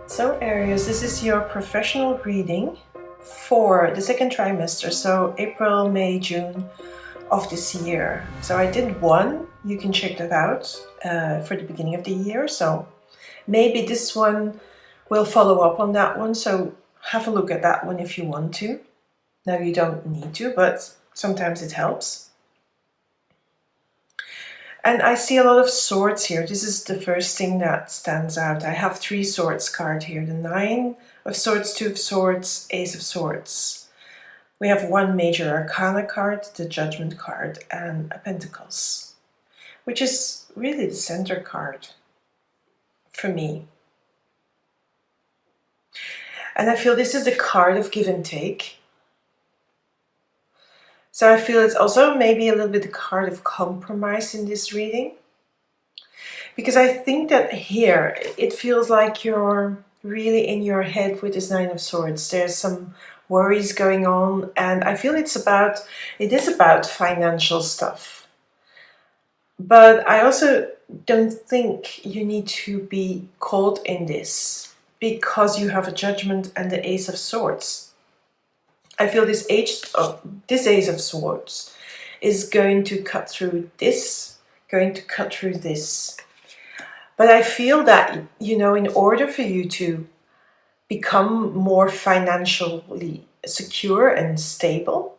So Aries, this is your professional reading for the second trimester, so April, May, June of this year. So I did one, you can check that out for the beginning of the year. So maybe this one will follow up on that one, so have a look at that one if you want to. Now you don't need to, but sometimes it helps. And I see a lot of swords here. This is the first thing that stands out. I have 3 swords card here. The 9 of swords, 2 of swords, Ace of swords. We have 1 major arcana card, the judgment card, and a pentacles, which is really the center card for me. And I feel this is the card of give and take. So I feel it's also maybe a little bit the card of compromise in this reading. Because I think that here, it feels like you're really in your head with this 9 of swords. There's some worries going on, and I feel it is about financial stuff. But I also don't think you need to be caught in this because you have a judgment and the Ace of swords. I feel this Ace of swords is going to cut through this, going to cut through this. But I feel that, in order for you to become more financially secure and stable,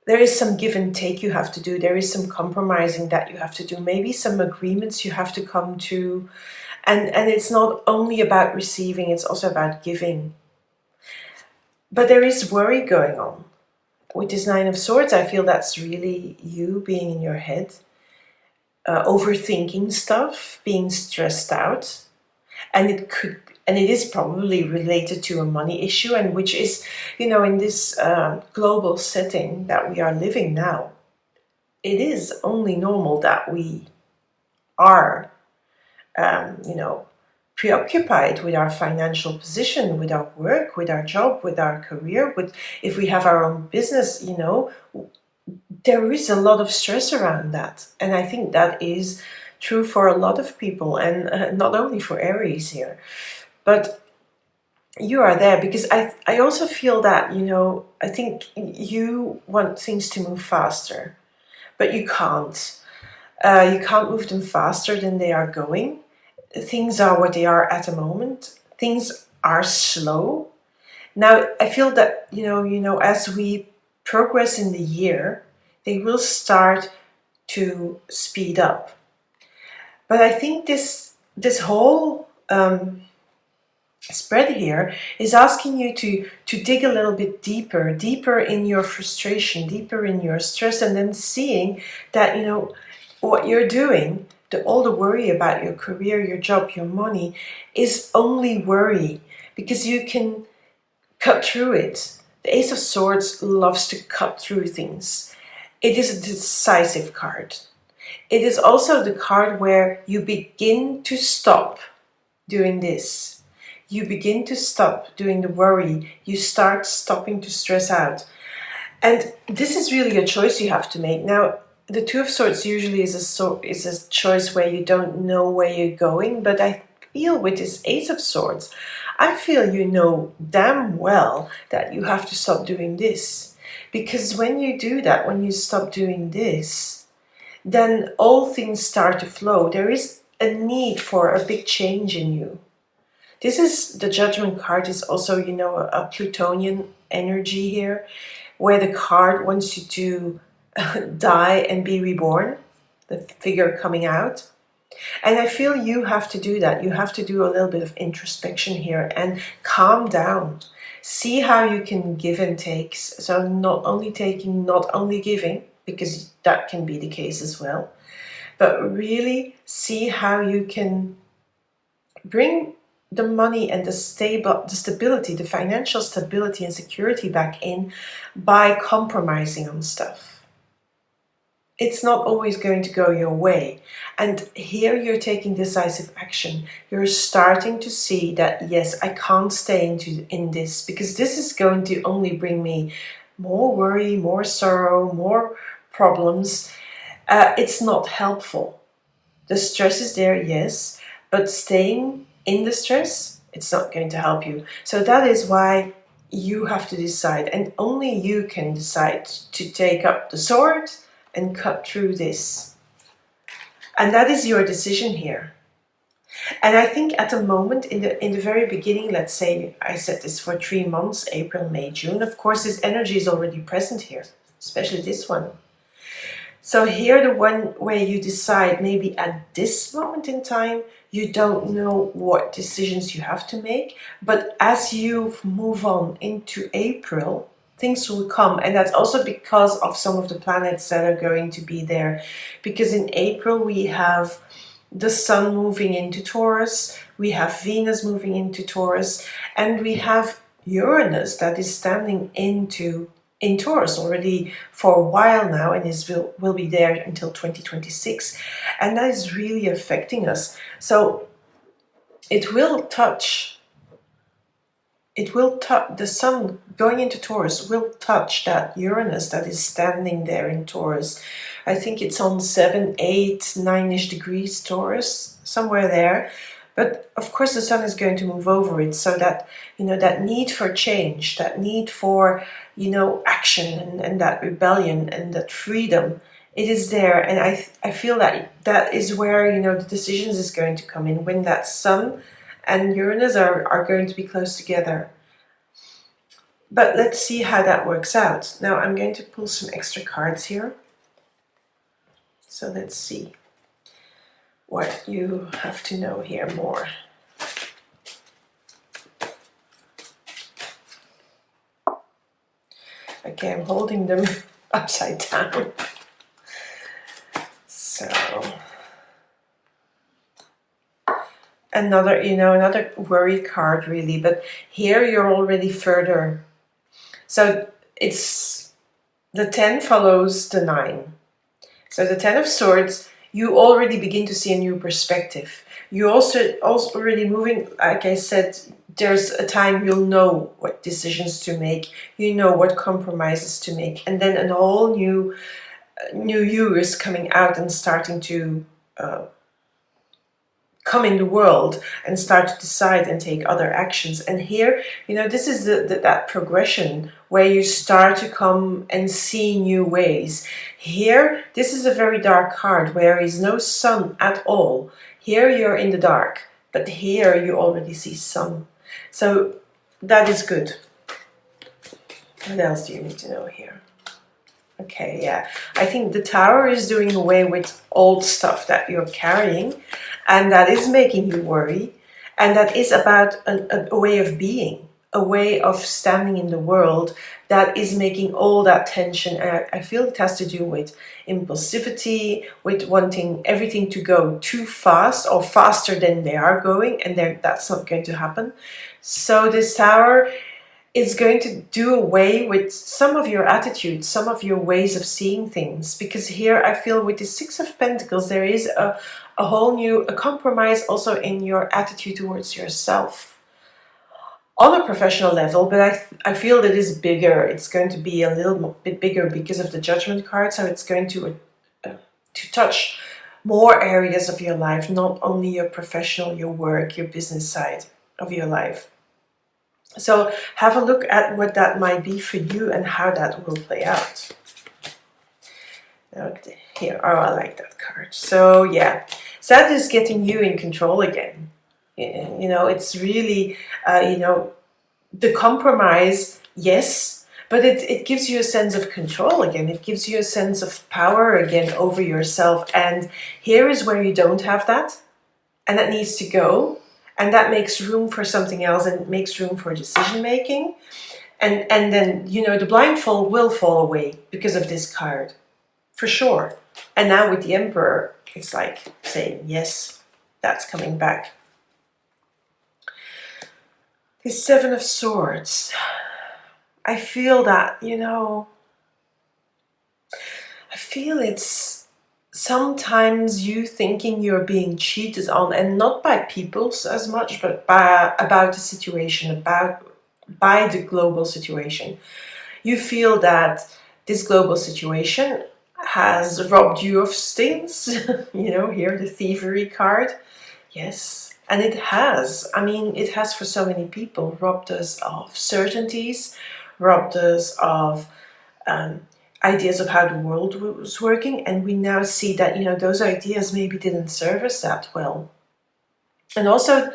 there is some give and take you have to do. There is some compromising that you have to do. Maybe some agreements you have to come to. And it's not only about receiving, it's also about giving. But there is worry going on. With this 9 of swords, I feel that's really you being in your head, overthinking stuff, being stressed out. And it is probably related to a money issue, and which is, in this global setting that we are living now, it is only normal that we are, preoccupied with our financial position, with our work, with our job, with our career, if we have our own business, there is a lot of stress around that. And I think that is true for a lot of people, and not only for Aries here. But you are there because I also feel that, I think you want things to move faster, but you can't. You can't move them faster than they are going. Things are what they are at the moment. Things are slow. Now, I feel that, as we progress in the year, they will start to speed up. But I think this whole spread here is asking you to dig a little bit deeper in your frustration, deeper in your stress, and then seeing that, what you're doing, all the worry about your career, your job, your money, is only worry, because you can cut through it. The Ace of Swords loves to cut through things. It is a decisive card. It is also the card where you begin to stop doing this. You begin to stop doing the worry. You start stopping to stress out. And this is really a choice you have to make. Now, the 2 of Swords usually is a choice where you don't know where you're going, but I feel with this Ace of Swords, I feel you know damn well that you have to stop doing this. Because when you do that, when you stop doing this, then all things start to flow. There is a need for a big change in you. This is, the Judgment card is also, a Plutonian energy here, where the card wants you to die and be reborn, the figure coming out. And I feel you have to do that. You have to do a little bit of introspection here and calm down. See how you can give and take. So not only taking, not only giving, because that can be the case as well, but really see how you can bring the money and the stability, the financial stability and security back in by compromising on stuff. It's not always going to go your way. And here you're taking decisive action. You're starting to see that, yes, I can't stay in this, because this is going to only bring me more worry, more sorrow, more problems. It's not helpful. The stress is there, yes, but staying in the stress It's not going to help you. So that is why you have to decide, and only you can decide to take up the sword and cut through this. And that is your decision here. And I think at the moment, in the very beginning, let's say I said this for 3 months, April, May, June, of course this energy is already present here, especially this one. So here, the one where you decide maybe at this moment in time, you don't know what decisions you have to make, but as you move on into April, things will come. And that's also because of some of the planets that are going to be there. Because in April we have the Sun moving into Taurus, we have Venus moving into Taurus, and we have Uranus that is standing in Taurus already for a while now, and will be there until 2026, and that is really affecting us. So it will touch the Sun going into Taurus will touch that Uranus that is standing there in Taurus. I think it's on 7, 8, 9ish degrees Taurus, somewhere there. But of course the Sun is going to move over it, so that, that need for change, that need for, action and that rebellion and that freedom, it is there. And I feel that is where, the decisions is going to come in, when that Sun and Uranus are going to be close together. But let's see how that works out. Now I'm going to pull some extra cards here. So let's see what you have to know here more. Okay, I'm holding them upside down. So another worry card really, but here you're already further. So it's the 10 follows the 9. So the 10 of Swords, you already begin to see a new perspective. You also already moving, like I said, there's a time you'll know what decisions to make, what compromises to make, and then a whole new you is coming out and starting to come in the world and start to decide and take other actions. And here, this is that progression where you start to come and see new ways. Here, this is a very dark card where there is no sun at all. Here you're in the dark, but here you already see sun. So that is good. What else do you need to know here? Okay, yeah. I think the Tower is doing away with old stuff that you're carrying, and that is making you worry, and that is about a way of being, a way of standing in the world that is making all that tension. And I feel it has to do with impulsivity, with wanting everything to go too fast or faster than they are going, and that's not going to happen. So this Tower is going to do away with some of your attitudes, some of your ways of seeing things. Because here I feel with the 6 of Pentacles, there is a whole new compromise also in your attitude towards yourself. On a professional level, but I feel that is bigger. It's going to be a little bit bigger because of the Judgment card. So it's going to touch more areas of your life, not only your professional, your work, your business side of your life. So have a look at what that might be for you and how that will play out. Okay, here, oh, I like that card. So yeah, so that is getting you in control again. It's really, the compromise, yes, but it gives you a sense of control again. It gives you a sense of power again over yourself. And here is where you don't have that, and that needs to go. And that makes room for something else, and it makes room for decision making. And then, the blindfold will fall away because of this card, for sure. And now with the Emperor, it's like saying, yes, that's coming back. The 7 of Swords. I feel that, I feel it's sometimes you thinking you're being cheated on, and not by people as much, but about the situation, by the global situation. You feel that this global situation has robbed you of things. Here the thievery card. Yes, And it has. I mean, it has for so many people robbed us of certainties, robbed us of ideas of how the world was working, and we now see that, you know, those ideas maybe didn't serve us that well. And also,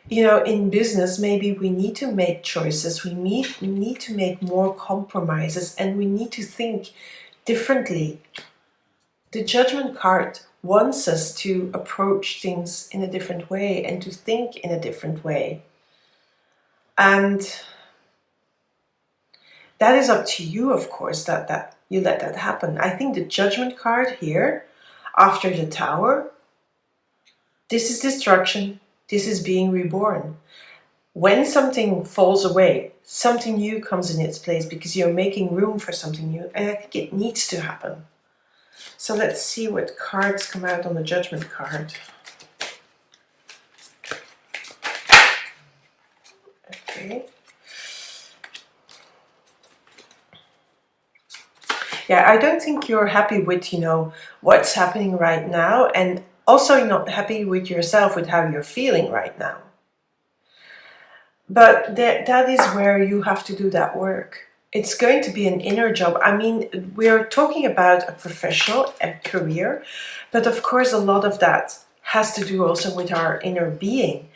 you know, in business, maybe we need to make choices, we need to make more compromises, and we need to think differently. The Judgment card wants us to approach things in a different way and to think in a different way. And that is up to you, of course, that you let that happen. I think the Judgment card here, after the Tower, this is destruction, this is being reborn. When something falls away, something new comes in its place because you're making room for something new, and I think it needs to happen. So let's see what cards come out on the Judgment card. Okay. Yeah, I don't think you're happy with, you know, what's happening right now, and also you're not happy with yourself, with how you're feeling right now. But that is where you have to do that work. It's going to be an inner job. I mean, we're talking about a professional career, but of course a lot of that has to do also with our inner being.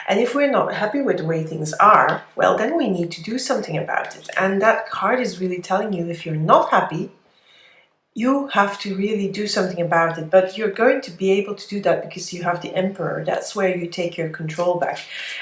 And if we're not happy with the way things are, well, then we need to do something about it. And that card is really telling you, if you're not happy, you have to really do something about it. But you're going to be able to do that because you have the Emperor. That's where you take your control back.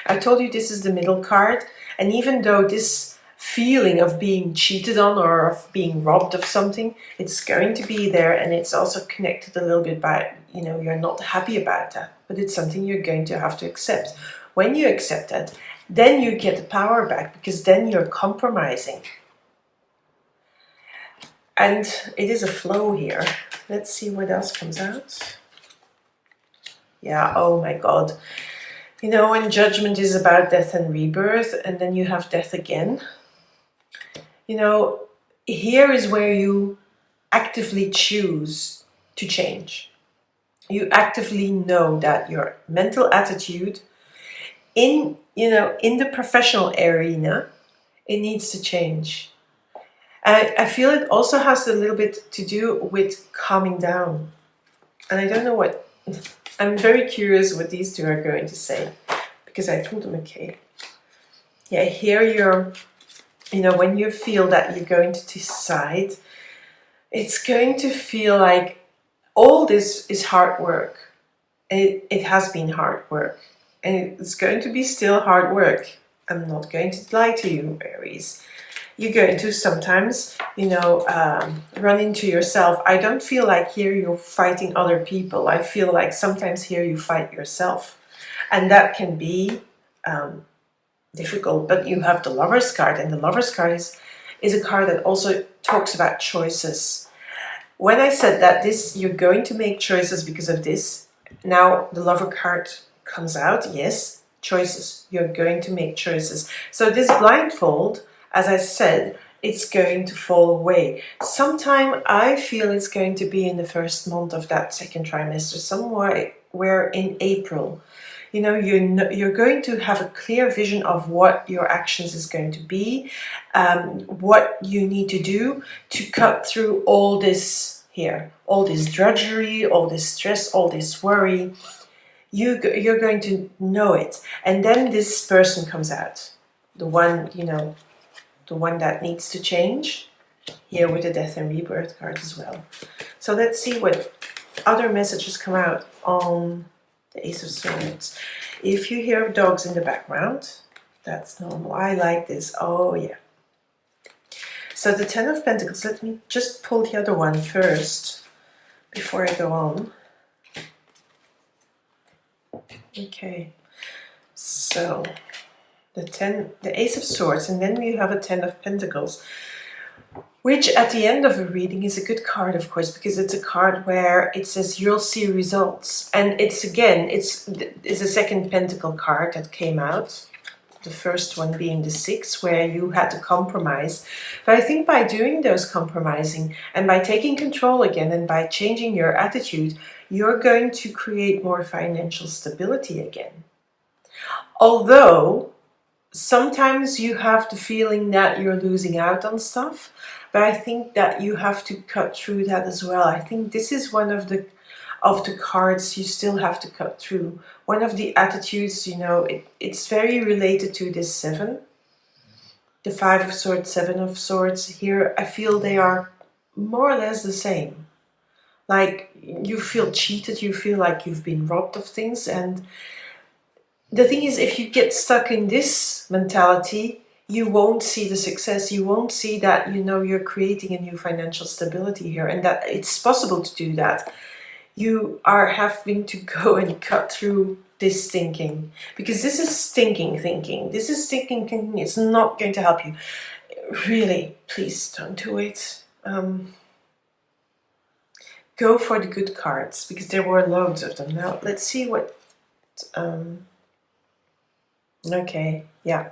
I told you this is the middle card. And even though this feeling of being cheated on or of being robbed of something, it's going to be there. And it's also connected a little bit by, you know, you're not happy about that. But it's something you're going to have to accept. When you accept that, then you get the power back, because then you're compromising. And it is a flow here. Let's see what else comes out. Yeah, oh my God. You know, when Judgment is about death and rebirth, and then you have death again. You know, here is where you actively choose to change. You actively know that your mental attitude in, you know, in the professional arena, it needs to change. I feel it also has a little bit to do with calming down. And I don't know what, I'm very curious what these two are going to say, because I told them, okay. Yeah, here you're, you know, when you feel that you're going to decide, it's going to feel like all this is hard work. It has been hard work. And it's going to be still hard work. I'm not going to lie to you, Aries. You're going to sometimes, you know, run into yourself. I don't feel like here you're fighting other people. I feel like sometimes here you fight yourself. And that can be difficult. But you have the Lover's card. And the Lover's card is a card that also talks about choices. When I said that you're going to make choices because of this, now the Lover card comes out. Yes, choices. You're going to make choices. So this blindfold, as I said, it's going to fall away. Sometime I feel it's going to be in the first month of that second trimester, somewhere where in April. You know, you're going to have a clear vision of what your actions is going to be, what you need to do to cut through all this here, all this drudgery, all this stress, all this worry. You're going to know it. And then this person comes out, the one, you know, the one that needs to change, here with the Death and Rebirth card as well. So let's see what other messages come out on the Ace of Swords. If you hear dogs in the background, that's normal. I like this. Oh yeah. So the Ten of Pentacles, let me just pull the other one first before I go on. Okay, so the Ace of Swords, and then we have a Ten of Pentacles, which at the end of a reading is a good card, of course, because it's a card where it says you'll see results. And it's again, it's a second Pentacle card that came out. The first one being the Six, where you had to compromise. But I think by doing those compromising and by taking control again and by changing your attitude, you're going to create more financial stability again. Although sometimes you have the feeling that you're losing out on stuff, but I think that you have to cut through that as well. I think this is one of the cards you still have to cut through. One of the attitudes, you know, it's very related to this 7. The 5 of Swords, 7 of Swords. Here I feel they are more or less the same. Like, you feel cheated, you feel like you've been robbed of things, and the thing is, if you get stuck in this mentality, you won't see the success, you won't see that, you know, you're creating a new financial stability here and that it's possible to do that. You are having to go and cut through this thinking, because this is stinking thinking. This is stinking thinking. It's not going to help you. Really, please don't do it. Go for the good cards, because there were loads of them. Now, let's see what... okay, yeah.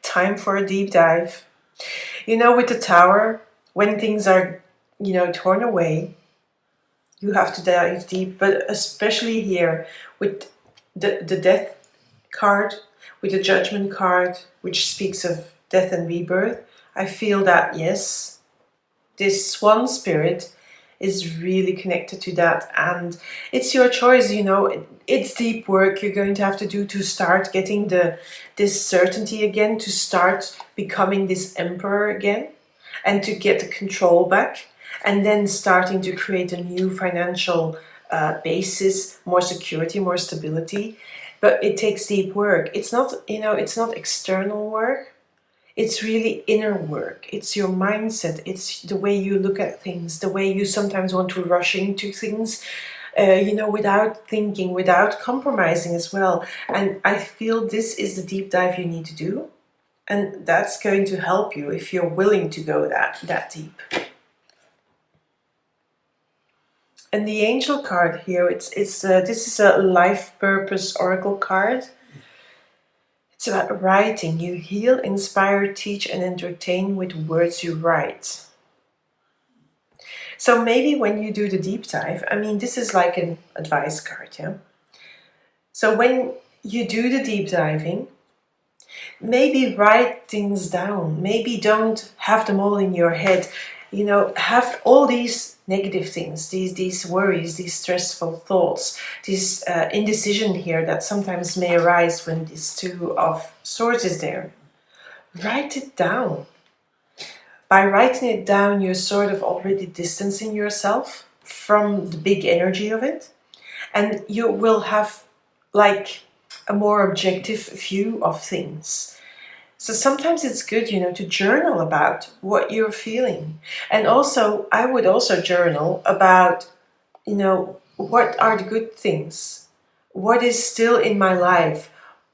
Time for a deep dive. You know, with the Tower, when things are, you know, torn away, you have to dive deep, but especially here with the Death card, with the Judgment card, which speaks of death and rebirth, I feel that, yes, this Swan spirit is really connected to that, and it's your choice, you know. It's deep work you're going to have to do to start getting this certainty again, to start becoming this emperor again, and to get the control back, and then starting to create a new financial basis, more security, more stability. But it takes deep work. It's not, you know, it's not external work. It's really inner work. It's your mindset. It's the way you look at things, the way you sometimes want to rush into things, you know, without thinking, without compromising as well. And I feel this is the deep dive you need to do. And that's going to help you if you're willing to go that deep. And the Angel card here, this is a life purpose oracle card. It's about writing. You heal, inspire, teach, and entertain with words you write. So maybe when you do the deep dive, I mean, this is like an advice card, yeah? So when you do the deep diving, maybe write things down. Maybe don't have them all in your head. You know, have all these negative things, these worries, these stressful thoughts, this indecision here that sometimes may arise when this 2 of Swords is there. Write it down. By writing it down, you're sort of already distancing yourself from the big energy of it, and you will have like a more objective view of things. So sometimes it's good, you know, to journal about what you're feeling. And also, I would also journal about, you know, what are the good things? What is still in my life?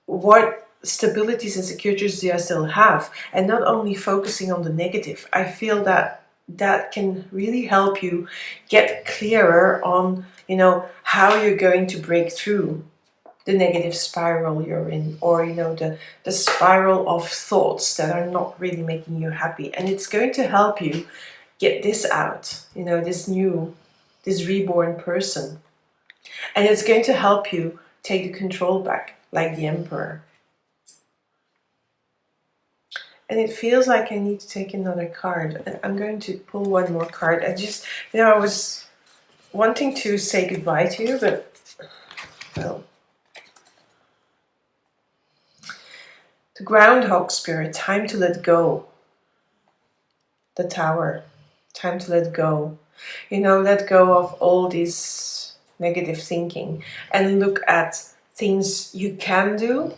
What stabilities and securities do I still have? And not only focusing on the negative. I feel that that can really help you get clearer on, you know, how you're going to break through the negative spiral you're in, or, you know, the spiral of thoughts that are not really making you happy. And it's going to help you get this out, you know, this reborn person. And it's going to help you take the control back, like the Emperor. And it feels like I need to take another card. And I'm going to pull one more card. I just, you know, I was wanting to say goodbye to you, but, well, the Groundhog Spirit, time to let go. The Tower, time to let go. You know, let go of all this negative thinking and look at things you can do,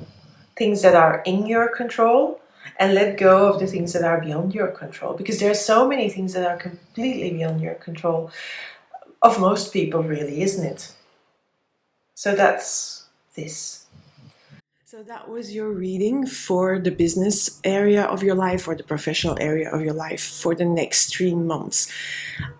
things that are in your control, and let go of the things that are beyond your control. Because there are so many things that are completely beyond your control, of most people really, isn't it? So that's this. So that was your reading for the business area of your life or the professional area of your life for the next 3 months.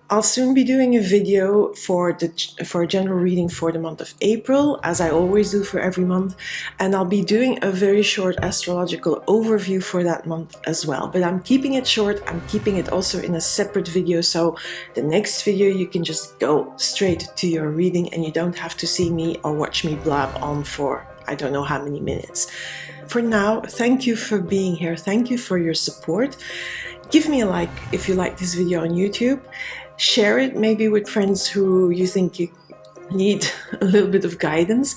I'll soon be doing a video for a general reading for the month of April, as I always do for every month, and I'll be doing a very short astrological overview for that month as well. But I'm keeping it short, I'm keeping it also in a separate video, so the next video you can just go straight to your reading and you don't have to see me or watch me blab on for I don't know how many minutes. For now, thank you for being here. Thank you for your support. Give me a like if you like this video on YouTube. Share it maybe with friends who you think you need a little bit of guidance,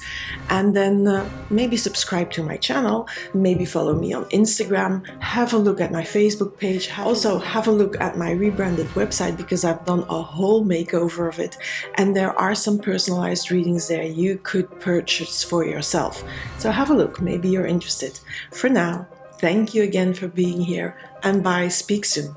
and then maybe subscribe to my channel, maybe follow me on Instagram, have a look at my Facebook page, also have a look at my rebranded website because I've done a whole makeover of it, and there are some personalized readings there you could purchase for yourself. So have a look, maybe you're interested. For now, thank you again for being here, and bye, speak soon.